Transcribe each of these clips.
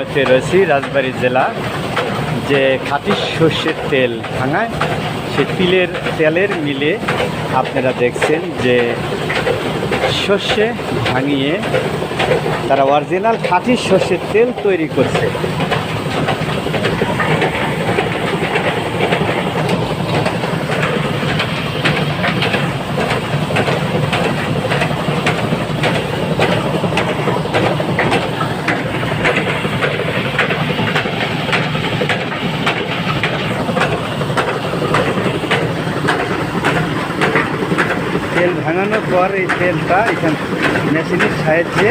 হচ্ছে রয়েছি রাজবাড়ী জেলা যে খাঁটি সর্ষের তেল ভাঙায় সে তেলের মিলে আপনারা দেখছেন যে সর্ষে ভাঙিয়ে তারা অরিজিনাল খাঁটি সর্ষের তেল তৈরি করছে। তেল ভাঙানোর পর এই তেলটা এখানে মেশিনের সাহায্যে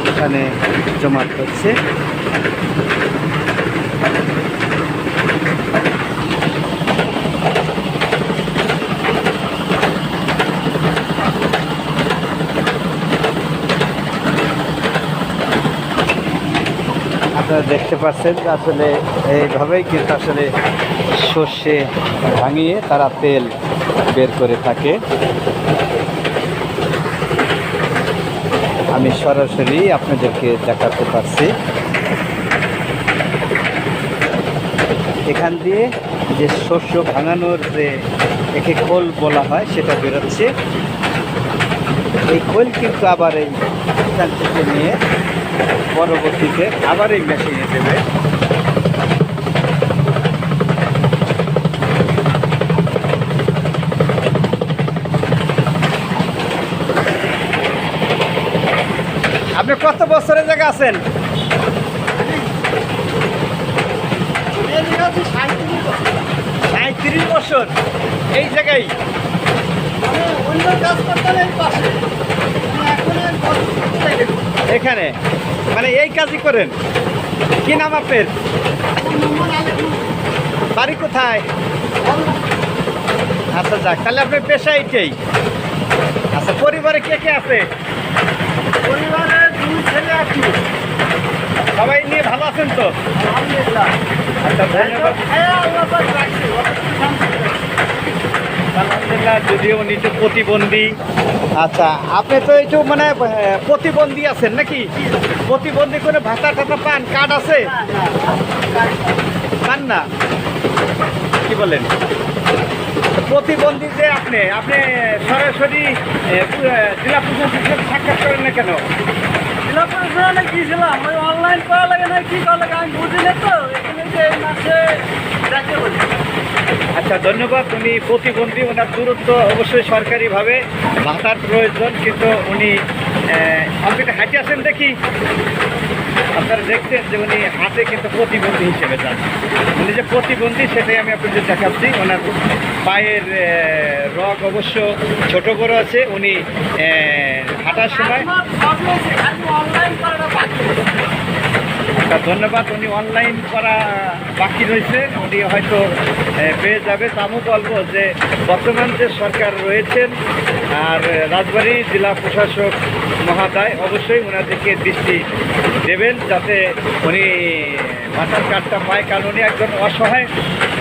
এখানে জমা করছে। আপনারা দেখতে পাচ্ছেন আসলে এইভাবেই কিন্তু আসলে সর্ষে ভাঙিয়ে তারা তেল বের করে থাকে। আমি সরাসরি আপনাদেরকে দেখাতে পারছি এখান দিয়ে যে শস্য ভাঙানোর যে একে খোল বলা হয় সেটা বেরোচ্ছে। এই খোল কিন্তু আবার এখান থেকে নিয়ে পরবর্তীতে আবার এই মেশিনে দেবে। আপনি কত বছরের জায়গা আছেন? ৩৭ বছর এই জায়গায় এখানে মানে এই কাজই করেন। কি নাম আপনার? বাড়ি কোথায়? আচ্ছা যাক, তাহলে আপনার পেশা এইটাই। আচ্ছা, পরিবারে কে কে আছে? পরিবারে 2 ছেলে আছি। সবাই নিয়ে ভালো আছেন তো? আলহামদুলিল্লাহ। আচ্ছা, ধন্যবাদ। আলহামদুলিল্লাহ। যদিও উনি একটু প্রতিবন্ধী। আচ্ছা, আপনি তো একটু মানে প্রতিবন্ধী আছেন নাকি? প্রতিবন্ধী করে ভাতা টাতা পান? কার্ড আছে? পান না? কি বলেন? প্রতিবন্ধী যে আপনি সরাসরি জেলা প্রশাসনের সাথে সাক্ষাৎ করেন না কেন? জেলা প্রশাসনে গিয়েছিলাম, ওই অনলাইন করা লাগে না কি করা লাগে আমি বুঝি না তো, এখানে যে এই মাসে দেখতে বলি। আচ্ছা, ধন্যবাদ। উনি প্রতিবন্ধী, ওনার দূরত্ব অবশ্যই সরকারিভাবে ভাতার প্রয়োজন, কিন্তু উনি আপনি হাঁটে আসেন দেখি। আপনারা দেখছেন যে উনি হাতে কিন্তু প্রতিবন্ধী হিসেবে যান। উনি যে প্রতিবন্ধী সেটাই আমি আপনাদের দেখাচ্ছি। ওনার পায়ের রগ অবশ্য ছোট বড় আছে। উনি হাঁটার সময় ধন্যবাদ। উনি অনলাইন করা বাকি রয়েছে, উনি হয়তো পেয়ে যাবে। আমি বলবো যে বর্তমান যে সরকার রয়েছেন আর রাজবাড়ী জেলা প্রশাসক মহোদয় অবশ্যই ওনাদেরকে দৃষ্টি দেবেন যাতে উনি ভাতার কার্ডটা পায়, কারণ উনি একজন অসহায়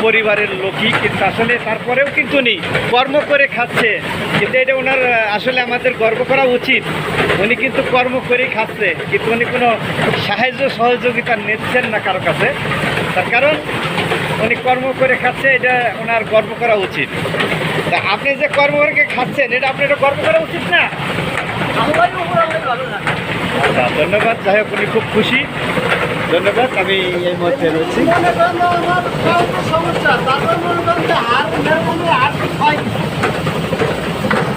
পরিবারের লোকই, কিন্তু আসলে তারপরেও কিন্তু উনি কর্ম করে খাচ্ছে। কিন্তু এটা ওনার আসলে আমাদের গর্ব করা উচিত। উনি কিন্তু কর্ম করেই খাচ্ছে, কিন্তু উনি কোনো সাহায্য সহযোগিতা নিচ্ছেন না কারো কাছে। তার কারণ উনি কর্ম করে খাচ্ছে, এটা ওনার গর্ব করা উচিত। তা আপনি যে কর্ম করে খাচ্ছেন এটা আপনার এটা গর্ব করা উচিত না? আচ্ছা, ধন্যবাদ। যাই হোক, উনি খুব খুশি। ধন্যবাদ। আমি এই মুহূর্তে রয়েছি।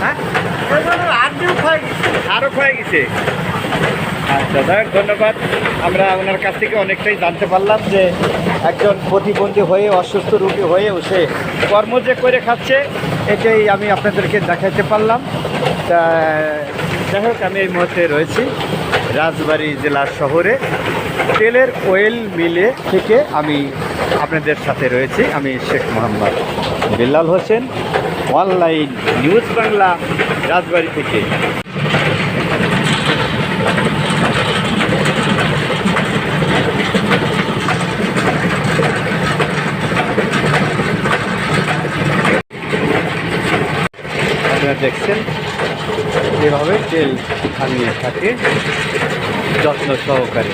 হ্যাঁ, আরও ক্ষয়ে গেছে। আচ্ছা, যাই হোক, ধন্যবাদ। আমরা ওনার কাছ থেকে অনেকটাই জানতে পারলাম যে একজন প্রতিবন্ধী হয়ে অসুস্থ রোগী হয়েও সে কর্ম যে করে খাচ্ছে, এটাই আমি আপনাদেরকে দেখাতে পারলাম। তা যাই হোক, আমি এই মুহূর্তে রয়েছি রাজবাড়ী জেলা শহরে তেলের ওয়েল মিলে থেকে আমি আপনাদের সাথে রয়েছি। আমি শেখ মোহাম্মদ বিল্লাল হোসেন, অনলাইন নিউজ বাংলা, রাজবাড়ী থেকে। আপনারা দেখছেন এভাবে তেল ভাঙিয়ে থাকে। যত্ন সহকারে।